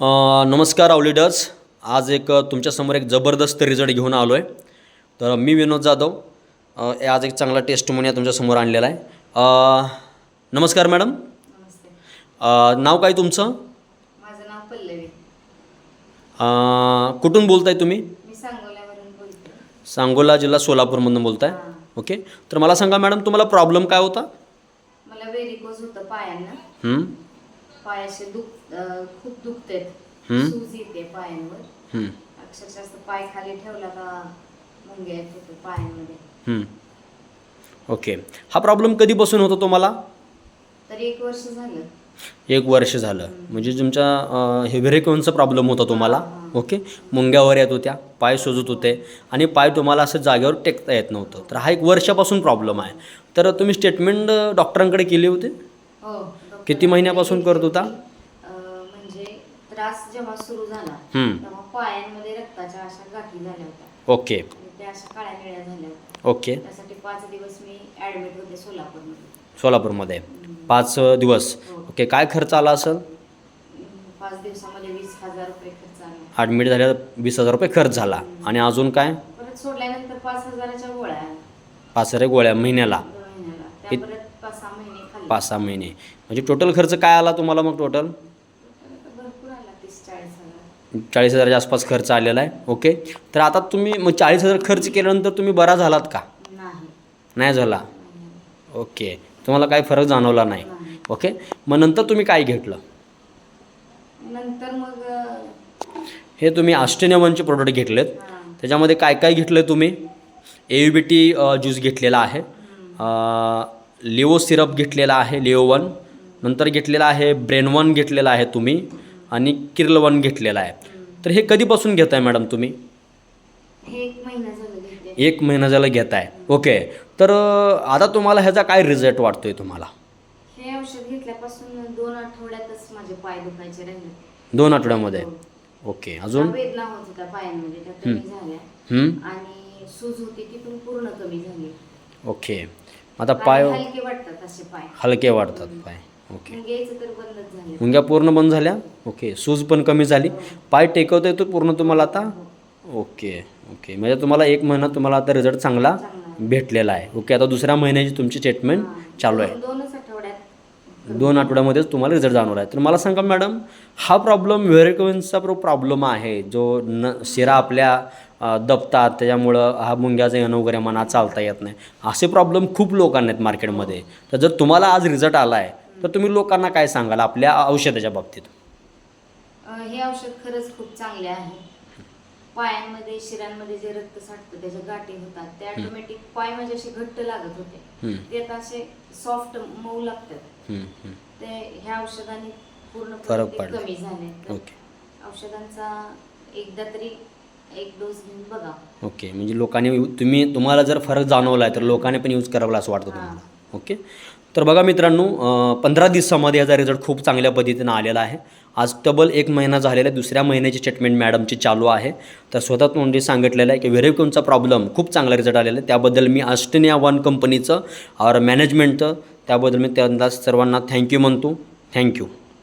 नमस्कार लीडर्स. आज तुमच्यासमोर एक जबरदस्त रिझल्ट घेऊन आलो आहे. तर मी विनोद जाधव आज एक चांगला टेस्टमोनिया तुमच्यासमोर आणलेला आहे. नमस्कार मॅडम. नमस्ते. नाव काय तुमचं? माझं नाव पल्लवी. कुठून बोलताय तुम्ही? मी सांगोल्यावरून बोलते. सांगोला जिल्हा सोलापूरमधून बोलताय. ओके. तर मला सांगा मॅडम, तुम्हाला प्रॉब्लेम काय होता? मला व्हेरिकोज होतं पायांना. पायाचे खूप दुखते. सूज येते पायांवर. अक्षरशः पाय खाली ठेवला का मुंग्या येत होते पायांमध्ये. ओके. हा प्रॉब्लेम कधीपासून होता तुम्हाला? तरी 1 वर्ष झालं. 1 वर्ष झालं. म्हणजे तुमच्या हे व्हेरिकोजचा प्रॉब्लेम होता तुम्हाला. ओके. मुंग्यावर येत होत्या, पाय सुजत होते आणि पाय तुम्हाला असं जागेवर टेकता येत नव्हतं. तर हा 1 वर्षापासून प्रॉब्लेम आहे. तर तुम्ही स्टेटमेंट डॉक्टरांकडे केले होते? हो. किती महिन्यापासून करत होता? म्हणजे त्रास जेव्हा सुरू झाला तेव्हा पायांमध्ये रक्ताच्या अशा गाठी झाल्या होत्या. ओके. त्या अशा काळ्या निळ्या झाल्या होत्या. ओके. त्यासाठी 5 दिवस मी ॲडमिट होते सोलापूरमध्ये 5 दिवस. ओके. काय खर्च आला असेल? 5 दिवसामध्ये 20,000 रुपये खर्च आला. ॲडमिट झाल्यावर 20,000 रुपये खर्च झाला. आणि अजून काय? परत सोडल्यानंतर 5,000च्या गोळ्या. 5,000 गोळ्या महिन्याला? त्या परत 5-6 महिने खाल्ल्या. 5-6 महिने. म्हणजे टोटल खर्च काय आला तुम्हाला मग? टोटल भरपूर आला. 30-40,000. 40,000च्या आसपास खर्च आलेला आहे. ओके. तर आता तुम्ही मग 40,000 खर्च केल्यानंतर तुम्ही बरा झालात का? नाही झाला. ओके. तुम्हाला काही फरक जाणवला नाही. ओके. मग नंतर तुम्ही काय घेतलं? नंतर मग हे तुम्ही ऑस्ट्रेनिया वनचे प्रोडक्ट घेतलेत. त्याच्यामध्ये काय काय घेतलं तुम्ही? AUBT ज्यूस घेतलेला आहे, लिओ सिरप घेतलेला आहे, लिओ 1. नंतर घेतलेला आहे ब्रेन 1 घेतलेला आहे तुम्ही, आणि किर्ल 1 घेतलेला आहे. तर हे कधीपासून घेताय मॅडम तुम्ही? हे 1 महिना झालं घेते. 1 महिना झालं घेताय. ओके. तर आता तुम्हाला ह्याचा काय रिझल्ट वाटतोय तुम्हाला? हे औषध घेतल्यापासून 2 आठवड्यातच माझे पाय दुखायचे राहिले. 2 आठवड्यामध्ये? ओके. अजून वेदना होत होत्या पायांमध्ये, त्या कमी झाल्या आणि सूज होती ती पण पूर्ण कमी झाली. ओके. आता पाय हलके वाटतात, असे पाय हलके वाटतात पाय. ओके. मुंग्याचं तर बंदच झाले. मुंग्या पूर्ण बंद झाल्या. ओके. सूज पण कमी झाली. पाय टेकवता येतो पूर्ण तुम्हाला आता? ओके. ओके. म्हणजे तुम्हाला 1 महिना तुम्हाला आता रिझल्ट चांगला भेटलेला आहे. ओके. आता 2ऱ्या महिन्याची तुमची ट्रीटमेंट चालू आहे. 2 आठवड्यामध्येच तुम्हाला रिझल्ट जाणवणार आहे. तर मला सांगा मॅडम, हा प्रॉब्लेम व्हेरिकोजचा प्रॉब्लेम आहे, जो शिरा आपल्या दबतात, त्याच्यामुळं हा मुंग्याचं येणं वगैरे मनात चालता येत नाही, असे प्रॉब्लेम खूप लोकांना आहेत मार्केटमध्ये. तर जर तुम्हाला आज रिझल्ट आला आहे तर तुम्ही लोकांना काय सांगाल आपल्या औषधाच्या बाबतीत? हे औषध खरंच खूप चांगले आहे. पायांमध्ये शिरांमध्ये जे रक्त साठतं, त्याच्या गाठी होतात, ते ऑटोमॅटिक पाय माझे असे घट्ट लागत होते, ते आता असे सॉफ्ट मऊ लागतात. ते ह्या औषधाने पूर्णपणे कमी झाले. ओके. औषधांचा एकदा तरी 1 डोस घेऊन बघा. ओके. म्हणजे लोकांनी तुम्हाला जर फरक जाणवला आहे तर लोकांनी पण यूज करावं असं वाटतं तुम्हाला? ओके. तर बघा मित्रांनो, 15 दिवसामध्ये याचा रिझल्ट खूप चांगल्या पद्धतीनं आलेला आहे. आज तब्बल 1 महिना झालेला आहे. 2ऱ्या महिन्याची ट्रीटमेंट मॅडमची चालू आहे. तर स्वतः तोंडी सांगितलेलं आहे की व्हेरिकोजचा प्रॉब्लेम खूप चांगला रिझल्ट आलेला आहे. त्याबद्दल मी ऑस्ट्रेनिया 1 कंपनीचं और मॅनेजमेंटचं त्याबद्दल मी त्यांना सर्वांना थँक्यू म्हणतो. थँक्यू.